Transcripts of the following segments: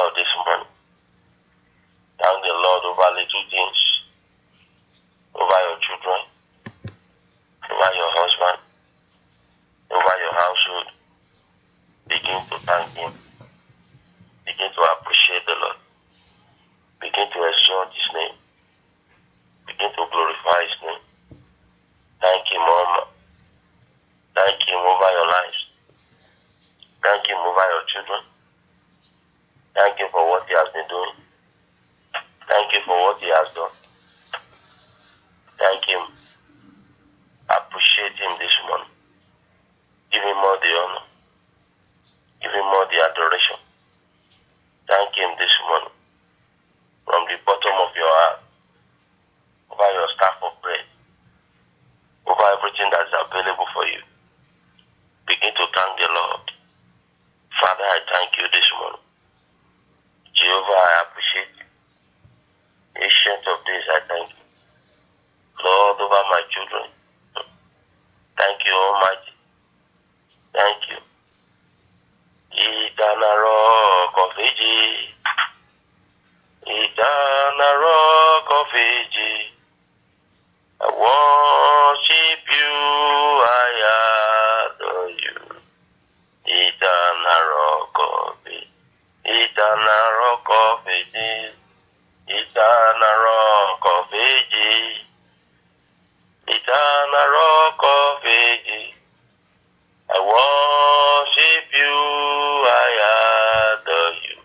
Lord this morning. Thank the Lord over little things, over your children, over your husband, over your household. Begin to thank Him. Begin to appreciate the Lord. Begin to exalt His name. Begin to glorify His name. Thank Him, Mama. Thank Him over your lives. Thank Him over your children. Thank Him for what He has been doing. Thank Him for what He has done. Thank Him. Appreciate Him this morning. Give Him all the honor. Give Him all the adoration. Thank Him this morning. From the bottom of your heart, over your staff of bread, over everything that is available for you. Begin to thank the Lord. Father, I thank you this morning. Jehovah, I appreciate you. Ancient of days, I thank you. Lord, over my children. Thank you, Almighty. Thank you. Eternal Rock of Ages. Eternal Rock of Ages. I worship you, I adore you. Eternal Rock of Ages. Eternal Rock of Ages. Eternal Rock of Ages. Eternal Rock of Ages. I worship you, I adore you.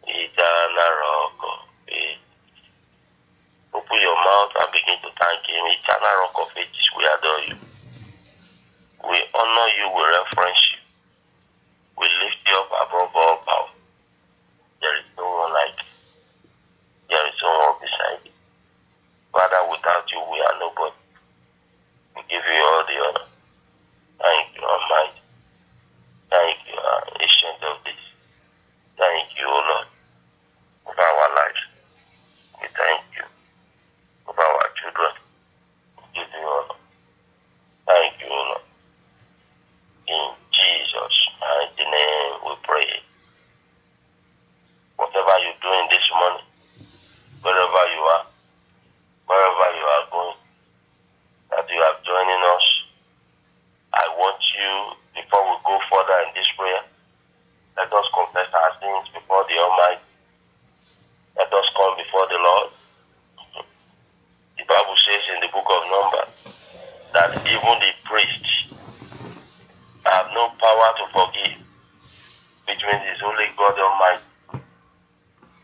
Eternal Rock of Ages. Open your mouth and begin to thank Him. Eternal Rock of Ages, we adore you. We honor you, we reverence you. We lift you up above all power. There is no one like you. There is no one beside you. Father, without you, we are nobody. We give you all the honor. Thank you, Almighty. Thank you, Ancient of Days. Thank you, O Lord, for our lives. We thank you for our children. We give you honor. Thank you, O Lord. In Jesus' mighty name we pray. Whatever you're doing this morning, wherever you are going, that you are joining us, I want you, before we go further in this prayer, let us confess our sins before the Almighty. Let us come before the Lord. The Bible says in the book of Numbers that even the priests have no power to forgive, which means it's only God Almighty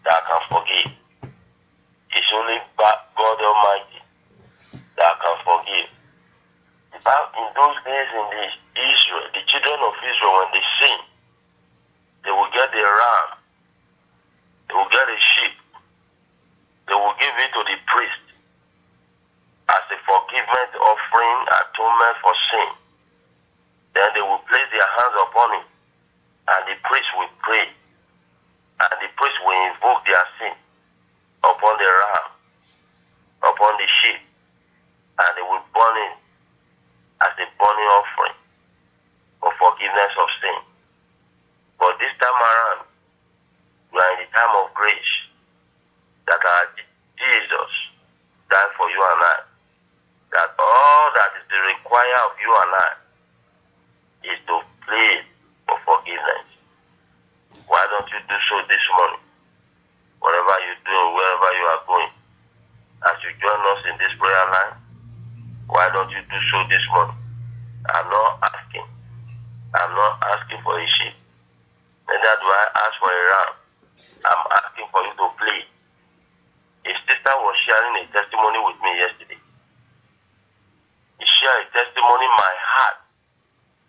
that can forgive. It's only God Almighty that can forgive. In those days in Israel, the children of Israel, when they sin, they will get a ram, they will get a sheep, they will give it to the priest as a forgiveness offering, atonement for sin. Then they will place their hands upon it, and the priest will pray, and the priest will invoke their sin upon the ram, upon the sheep, and they will burn it as a burning offering for forgiveness of sin. But this time around, we are in the time of grace that our Jesus died for you and I. That all that is required of you and I is to plead for forgiveness. Why don't you do so this morning? Whatever you do, wherever you are going, as you join us in this prayer line, why don't you do so this morning? I'm not asking for a sheep. Neither do I ask for a ram. I'm asking for you to plead. A sister was sharing a testimony with me yesterday. She shared a testimony. My heart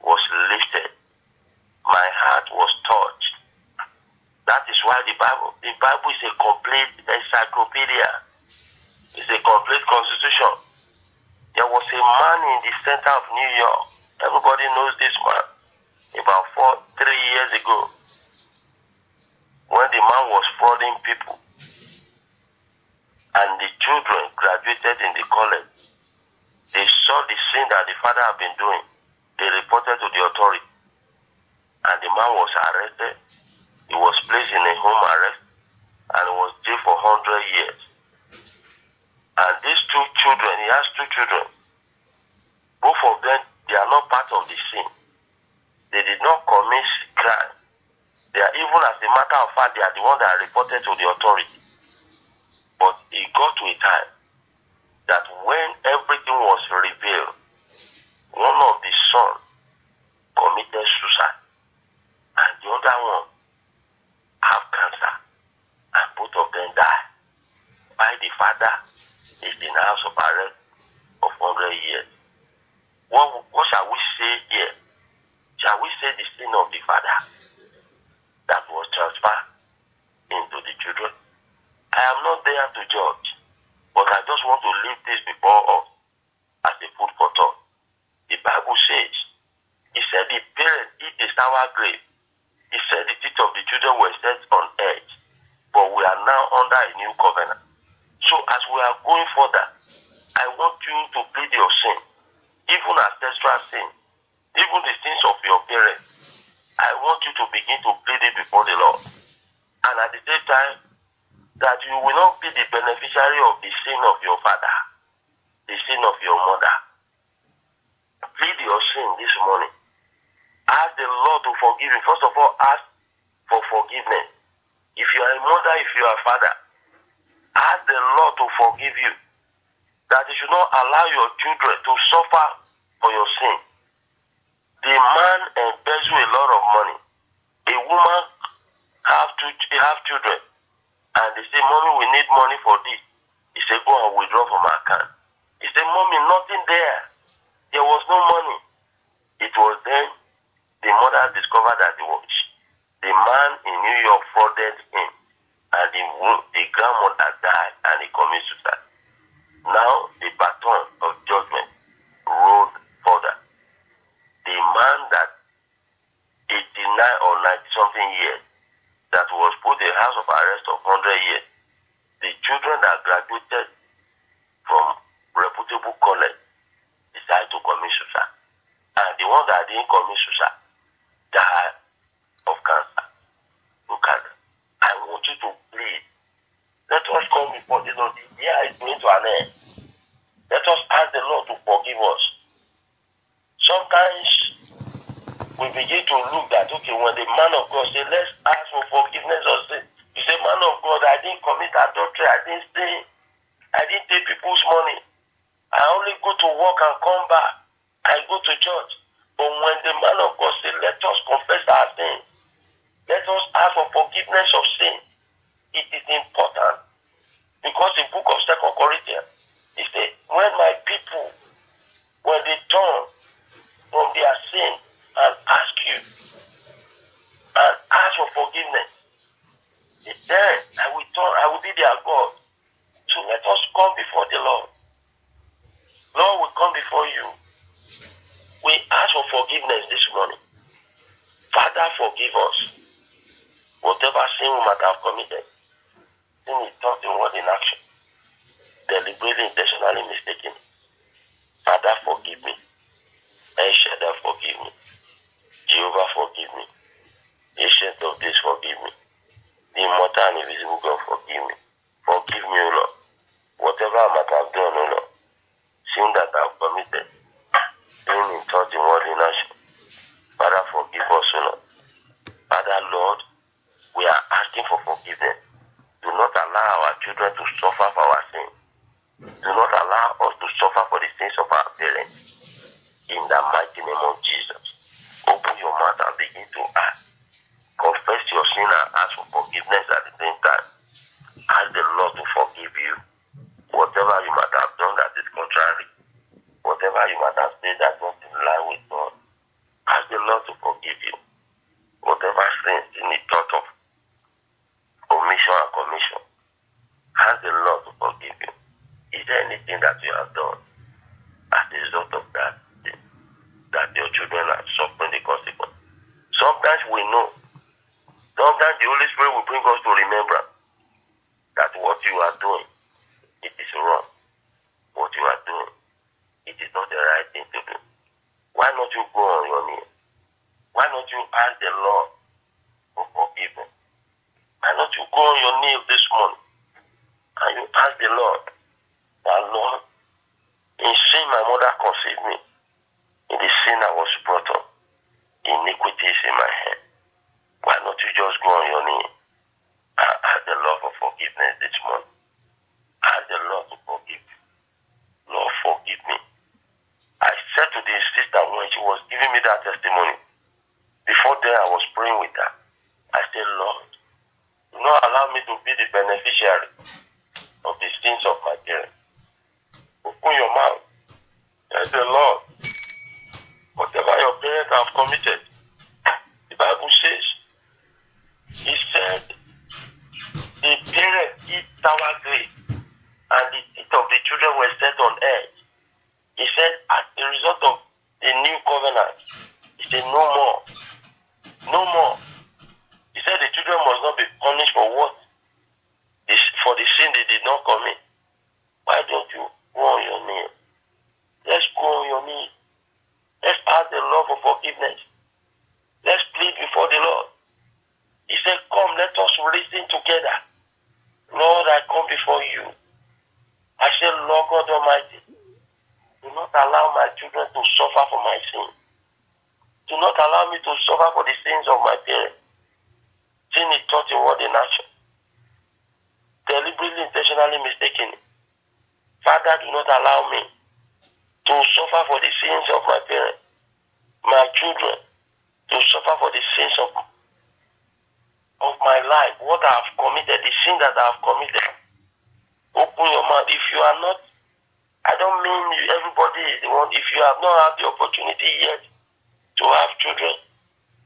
was lifted. My heart was touched. That is why the Bible is a complete encyclopedia. It's a complete constitution. There was a man in the center of New York. Everybody knows this man. About 3 years ago, when the man was frauding people, and the children graduated in the college, they saw the sin that the father had been doing. They reported to the authority, and the man was arrested. He was placed in a home arrest. two children. Both of them, they are not part of the sin. They did not commit crime. They are, even as a matter of fact, they are the ones that are reported to the authority. But it got to a time that when everything was revealed, one of the sons committed suicide, and the other one have cancer, and both of them died. While the father is in the house of arrest of 100 years. What shall we say here? Shall we say the sin of the father that was transferred into the children? I am not there to judge, but I just want to leave this before us as a food for thought. The Bible says, he said the parents eat a sour grape. He said the teeth of the children were set on edge, but we are now under a new covenant. So as we are going further, I want you to plead your sin, even ancestral sin, even the sins of your parents. I want you to begin to plead it before the Lord. And at the same time, that you will not be the beneficiary of the sin of your father, the sin of your mother. Plead your sin this morning. Ask the Lord to forgive you. First of all, ask for forgiveness. If you are a mother, if you are a father, ask the Lord to forgive you. That you should not allow your children to suffer for your sin. The man embezzle a lot of money. A woman have children, and they say, "Mommy, we need money for this." He said, "Go and withdraw from our account." He said, "Mommy, nothing there. There was no money." It was then the mother discovered that the man in New York frauded him, and the grandmother died, and he committed suicide. Now the baton of judgment rolled further. The man that 89 or 90 something years that was put in house of arrest of 100 years, the children that graduated from reputable college decided to commit suicide. And the ones that didn't commit suicide died of cancer. Look at that. I want you to plead. Let us come before the Lord. The year is going to an end. Let us ask the Lord to forgive us. Sometimes we begin to look that, okay, when the man of God says, let's ask for forgiveness of sin. You say, "Man of God, I didn't commit adultery. I didn't steal. I didn't take people's money. I only go to work and come back. I go to church." But when the man of God says, let us confess our sin, let us ask for forgiveness of sin, it is important. Because the book of 2 Corinthians, it says, when my people, when they turn from their sin and ask you, and ask for forgiveness, then I will be their God. So let us come before the Lord. Lord, we come before you. We ask for forgiveness this morning. Father, forgive us. Whatever sin we might have committed, sin is thought, in word, in action, deliberately, intentionally mistaken. Father, forgive me. El Shaddai, forgive me. Jehovah, forgive me. Ancient of days, forgive me. The immortal and invisible God, forgive me. Forgive me, O Lord. Whatever I might have done, O Lord, sin that I have committed, being in thought, in word, in action, Father, forgive us, O Lord. Father, Lord, we are asking for forgiveness. Do not allow our children to suffer for our sin. Do not allow us to suffer for the sins of our parents. In the mighty name of Jesus, open your mouth and begin to ask. Confess your sin and ask for forgiveness at the same time. Ask the Lord to forgive you. Whatever you might have done that is contrary, whatever you might have said that was in line with God, ask the Lord to forgive you. Whatever sins in the thought of omission and commission, ask the Lord to forgive you. Is there anything that you have done as a result of that your children are suffering the consequence? Sometimes we know. Sometimes the Holy Spirit will bring us to remember that what you are doing, it is wrong. What you are doing, it is not the right thing to do. Why not you go on your knees? Why not you ask the Lord for forgiveness? Why not you go on your knees this morning and you ask the Lord, that Lord, In sin, my mother conceived me. In the sin I was brought up. Iniquity is in my hand. Why not you just go on your knee and ask the Lord for forgiveness this morning? Ask the Lord to forgive you. Lord, forgive me. I said to the sister when she was giving me that testimony, before then I was praying with her. I said, Lord, do not allow me to be the beneficiary of the sins of my parents. Open your mouth and say, Lord, whatever your parents have committed, the Bible says, he said, the parents eat sour grapes and the teeth of the children were set on edge. He said, as a result of the new covenant, he said, no more. No more. He said the children must not be punished for what? For the sin they did not commit. Why don't you go on your knees? Let's go on your knees. Let's ask the Lord for forgiveness. Let's plead before the Lord. He said, come, let us reason together. Lord, I come before you. I said, Lord God Almighty, do not allow my children to suffer for my sin. Do not allow me to suffer for the sins of my parents. Sin is taught in word and action. Deliberately, intentionally mistaken. Father, do not allow me to suffer for the sins of my parents, my children, to suffer for the sins of my life, what I have committed, the sin that I have committed. Open your mouth. If you are not, I don't mean everybody is the one. If you have not had the opportunity yet to have children,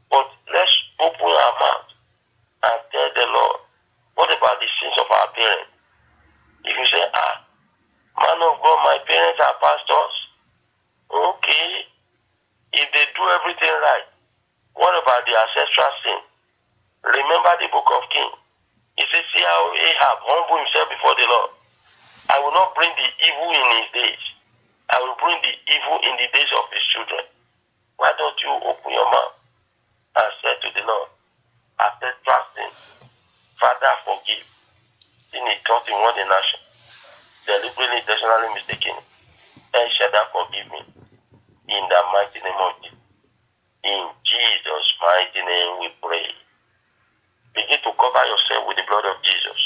but let's open our mouth and tell the Lord, what about the sins of our parents? If you say, man of God, my parents are pastors. Okay. If they do everything right, what about the ancestral sin? Remember the book of Kings. He says, see how Ahab humbled himself before the Lord. I will not bring the evil in his days. I will bring the evil in the days of his children. Why don't you open your mouth and say to the Lord, ancestral sin, Father, forgive. Sin is taught in one nation. Deliberately, intentionally mistaken. El Shaddai, forgive me. In the mighty name of Jesus. In Jesus' mighty name we pray. Begin to cover yourself with the blood of Jesus.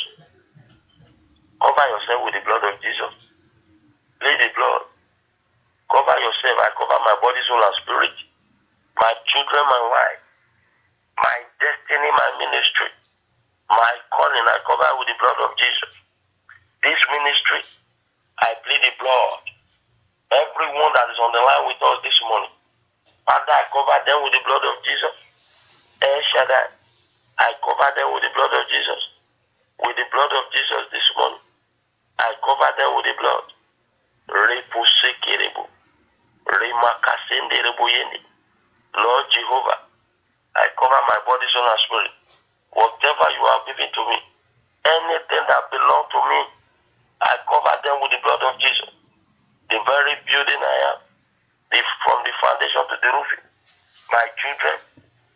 Cover yourself with the blood of Jesus. Plead the blood. Cover yourself. I cover my body, soul, and spirit. My children, my wife. My destiny, my ministry. My calling, I cover with the blood of Jesus. This ministry, I plead the blood. Everyone that is on the line with us this morning, Father, I cover them with the blood of Jesus. El Shaddai, I cover them with the blood of Jesus. With the blood of Jesus this morning, I cover them with the blood. Repusekerebo, Remakasenderebo yende. Lord Jehovah, I cover my body, soul, and spirit. Whatever you have given to me, anything that belongs to me, I cover them with the blood of Jesus. The very building I am, from the foundation to the roof, my children,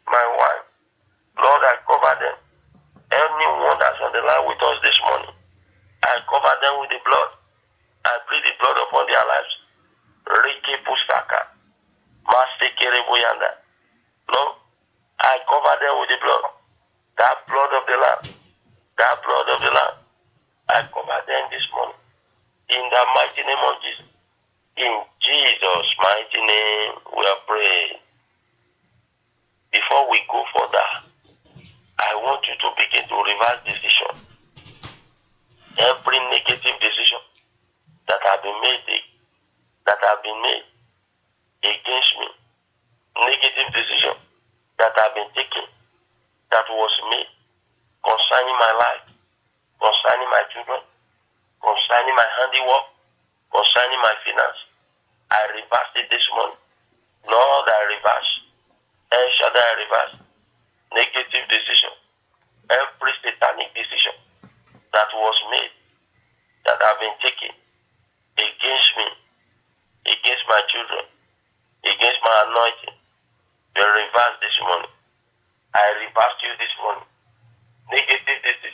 my wife, Lord, I cover them. Anyone that's on the line with us this morning, I cover them with the blood. I plead the blood upon their lives. Rike Pustaka, Masekere Boyanda. Lord, I cover them with the blood. That blood of the Lamb. That blood of the Lamb. I cover them this morning. In the mighty name of Jesus. In Jesus' mighty name we are praying. Before we go further, I want you to begin to reverse decision. Every negative decision that have been made against me, negative decision that have been taken, that was made concerning my life, concerning my children, concerning my handiwork, concerning my finance, I reverse it this morning. Lord, I reverse. El Shaddai, I reverse. Negative decision. Every satanic decision that was made, that have been taken against me, against my children, against my anointing, they reverse this morning. I reverse you this morning. Negative decision